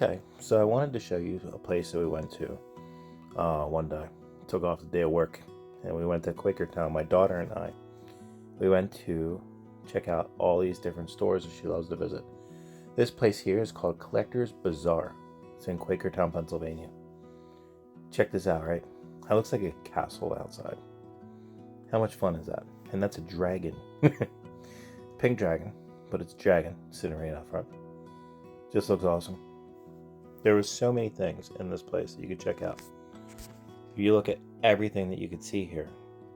Okay, so I wanted to show you a place that we went to one day. Took off the day of work, and we went to Quakertown. My daughter and I. We went to check out all these different stores that she loves to visit. This place here is called Bazaar. It's in Quakertown, Pennsylvania. Check this out, right? That looks like a castle outside. How much fun is that? And that's a dragon. Pink dragon, but it's a dragon sitting right out front. Just looks awesome. There were so many things in this place that you could check out. If you look at everything that you could see here,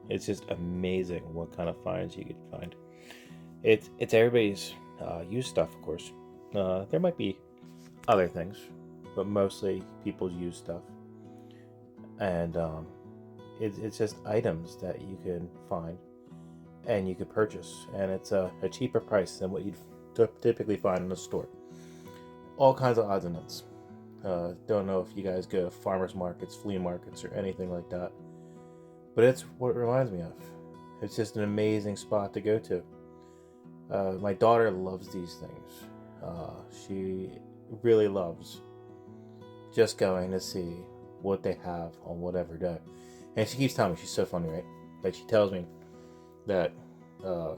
it's just amazing what kind of finds you could find. It's everybody's used stuff, of course. There might be other things, but mostly people's used stuff. And it's just items that you can find and you could purchase, and it's a cheaper price than what you'd typically find in a store. All kinds of odds and ends. Don't know if you guys go to farmers markets, flea markets, or anything like that, but it's what it reminds me of. It's just an amazing spot to go to. My daughter loves these things. She really loves just going to see what they have on whatever day. And she keeps telling me, she's so funny, right? Like, she tells me that there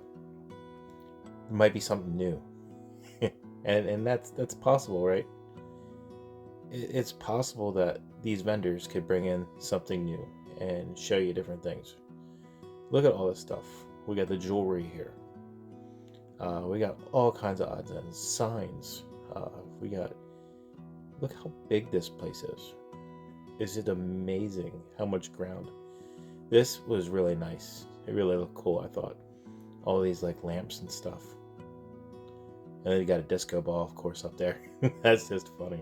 might be something new. and that's possible, right? It's possible that these vendors could bring in something new and show you different things. Look at all this stuff. We got the jewelry here. We got all kinds of odds and ends, signs. Look how big this place is. It's just amazing how much ground. This was really nice. It really looked cool, I thought. All these like lamps and stuff. And then you got a disco ball, of course, up there. That's just funny.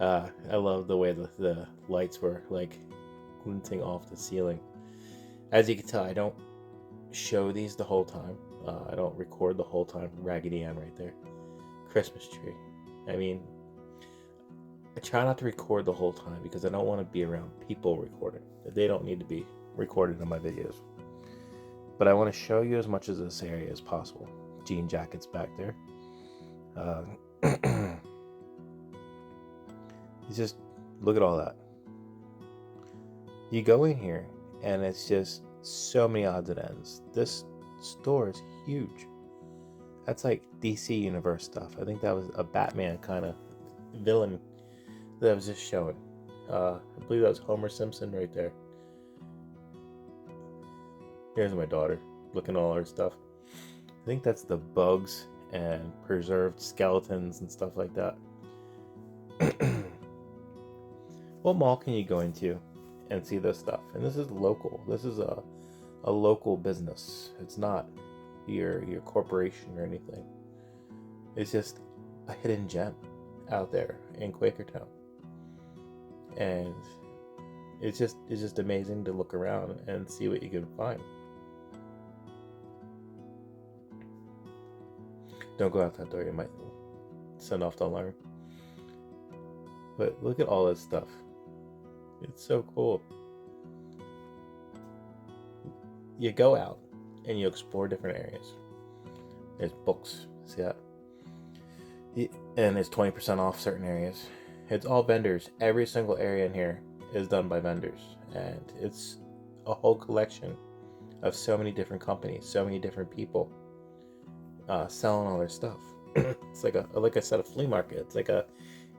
I love the way the lights were like glinting off the ceiling. As you can tell, I don't show these the whole time. I don't record the whole time. Raggedy Ann right there. Christmas tree. I mean, I try not to record the whole time because I don't want to be around people recording. They don't need to be recorded in my videos. But I want to show you as much of this area as possible. Jean jackets back there. You just look at all that. You go in here and it's just so many odds and ends. This store is huge. That's like DC Universe stuff. I think that was a Batman kind of villain that I was just showing. I believe that was Homer Simpson right there. Here's my daughter looking at all her stuff. I think that's the bugs and preserved skeletons and stuff like that. What mall can you go into and see this stuff? And this is local. This is a local business. It's not your corporation or anything. It's just a hidden gem out there in Quakertown. And it's just amazing to look around and see what you can find. Don't go out that door, you might send off the alarm. But look at all this stuff. It's so cool. You go out and you explore different areas. There's books, see that? And it's 20% off certain areas. It's all vendors. Every single area in here is done by vendors. And it's a whole collection of so many different companies, so many different people selling all their stuff. It's like I said, a flea market. It's like a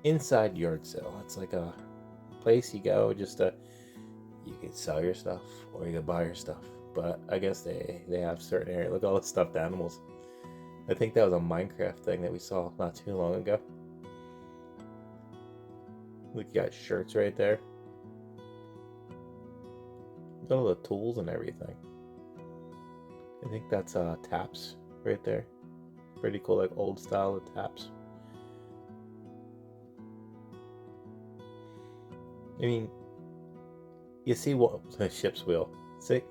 inside yard sale. It's like a place you go just to, you can sell your stuff or you can buy your stuff. But I guess they have certain areas. Look at all the stuffed animals. I think that was a Minecraft thing that we saw not too long ago. Look, you got shirts right there. Look at all the tools and everything. I think that's taps right there. Pretty cool, like old style of taps. I mean, you see what a ship's wheel. See,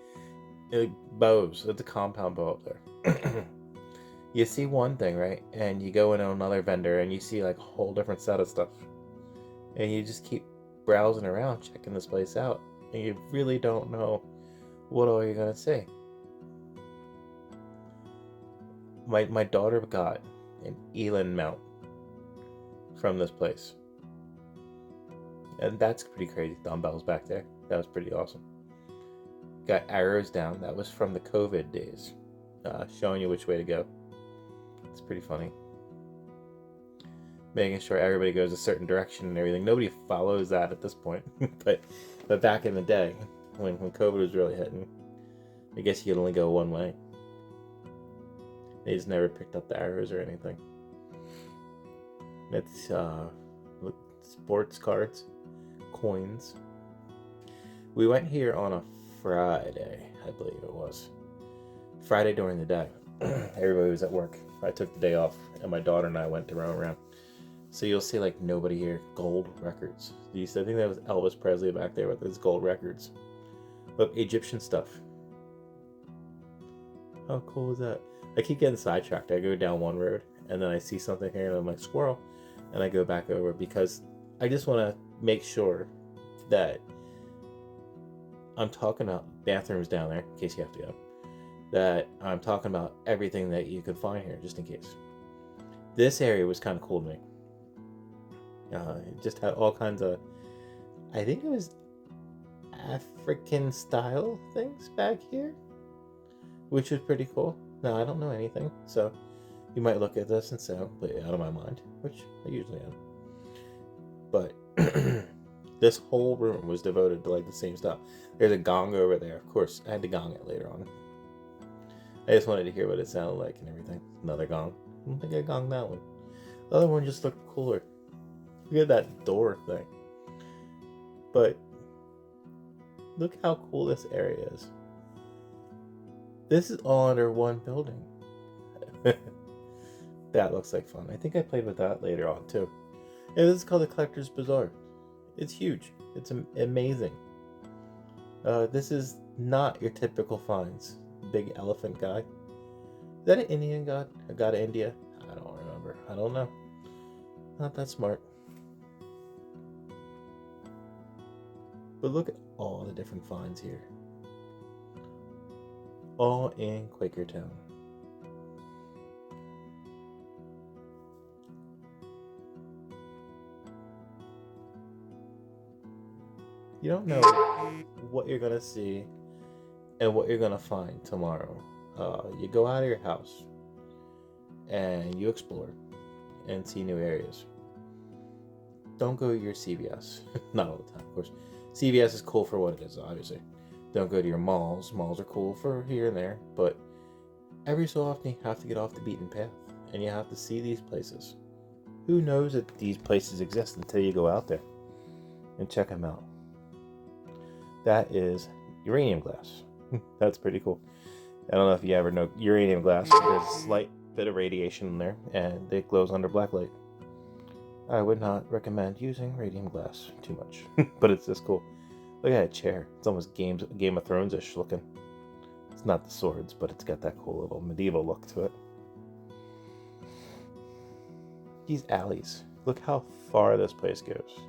bows. It's a compound bow up there. You see one thing, right? And you go into another vendor and you see like a whole different set of stuff. And you just keep browsing around, checking this place out. And you really don't know what all you're gonna see. My daughter got an Elin mount from this place. And that's pretty crazy. Dumbbells back there. That was pretty awesome. Got arrows down. That was from the COVID days. Showing you which way to go. It's pretty funny. Making sure everybody goes a certain direction and everything. Nobody follows that at this point. but back in the day, when COVID was really hitting, I guess you could only go one way. They just never picked up the arrows or anything. It's sports cards, coins. We went here on a Friday, I believe it was. Friday during the day. Everybody was at work. I took the day off, and my daughter and I went to roam around. So you'll see like nobody here. Gold records. I think that was Elvis Presley back there with his gold records. Look, Egyptian stuff. How cool is that? I keep getting sidetracked. I go down one road, and then I see something here, and I'm like, squirrel. And I go back over because I just want to make sure that I'm talking about bathrooms down there, in case you have to go. That I'm talking about everything that you could find here, just in case. This area was kind of cool to me. It just had all kinds of, I think it was African style things back here, which was pretty cool. Now, I don't know anything, so you might look at this and say, I'm completely out of my mind, which I usually am. But this whole room was devoted to like the same stuff. There's a gong over there. Of course, I had to gong it later on. I just wanted to hear what it sounded like and everything. Another gong. I don't think I gonged that one. The other one just looked cooler. Look at that door thing. But look how cool this area is. This is all under one building. That looks like fun. I think I played with that later on too. And this is called the Collector's Bazaar. It's huge. It's amazing. This is not your typical finds. Big elephant guy. Is that an Indian god? A god of India? I don't remember. I don't know. Not that smart. But look at all the different finds here. All in Quakertown. You don't know what you're gonna see and what you're gonna find tomorrow. You go out of your house and you explore and see new areas. Don't go to your CVS. Not all the time, of course. CVS is cool for what it is, obviously. Don't go to your malls. Malls are cool for here and there, but every so often you have to get off the beaten path and you have to see these places. Who knows that these places exist until you go out there and check them out. That is uranium glass. That's pretty cool. I don't know if you ever know uranium glass. There's a slight bit of radiation in there and it glows under black light. I would not recommend using radium glass too much, but it's just cool. Look at that chair. It's almost Game of Thrones-ish looking. It's not the swords, but it's got that cool little medieval look to it. These alleys. Look how far this place goes.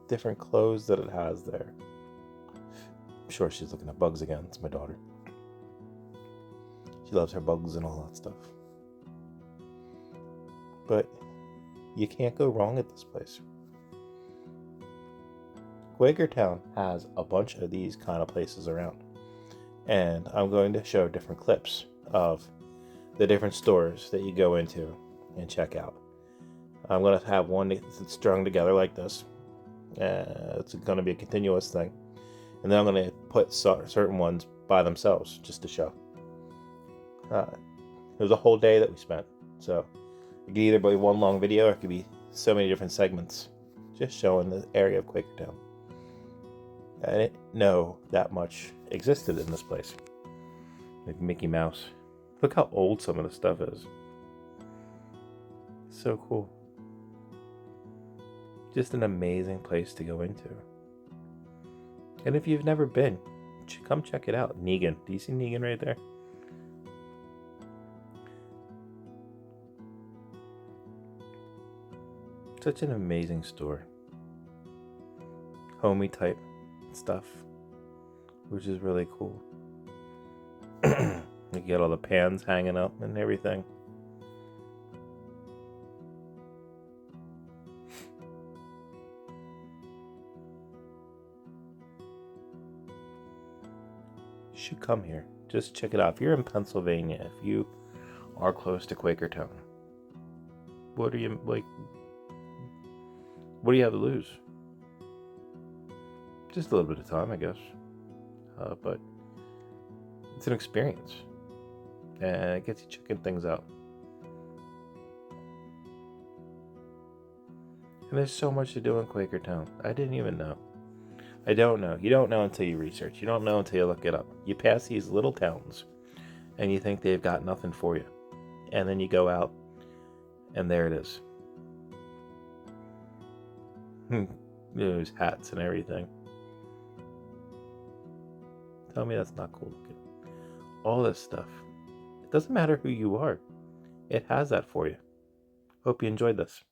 Different clothes that it has there. I'm sure she's looking at bugs again. It's my daughter. She loves her bugs and all that stuff. But you can't go wrong at this place. Quakertown has a bunch of these kind of places around. And I'm going to show different clips of the different stores that you go into and check out. I'm going to have one that's strung together like this. It's going to be a continuous thing. And then I'm going to put certain ones by themselves just to show. It was a whole day that we spent. So it could either be one long video or it could be so many different segments just showing the area of Quakertown. I didn't know that much existed in this place. Like Mickey Mouse. Look how old some of the stuff is. So cool. Just an amazing place to go into. And if you've never been, come check it out. Negan. Do you see Negan right there? Such an amazing store. Homey type stuff, which is really cool. You get all the pans hanging up and everything. should come here. Just check it out. If you're in Pennsylvania, if you are close to Quakertown, what do you like? What do you have to lose? Just a little bit of time, I guess. But it's an experience, and it gets you checking things out. And there's so much to do in Quakertown. I didn't even know. I don't know. You don't know until you research. You don't know until you look it up. You pass these little towns, and you think they've got nothing for you. And then you go out, and there it is. There's hats and everything. Tell me that's not cool looking. All this stuff. It doesn't matter who you are. It has that for you. Hope you enjoyed this.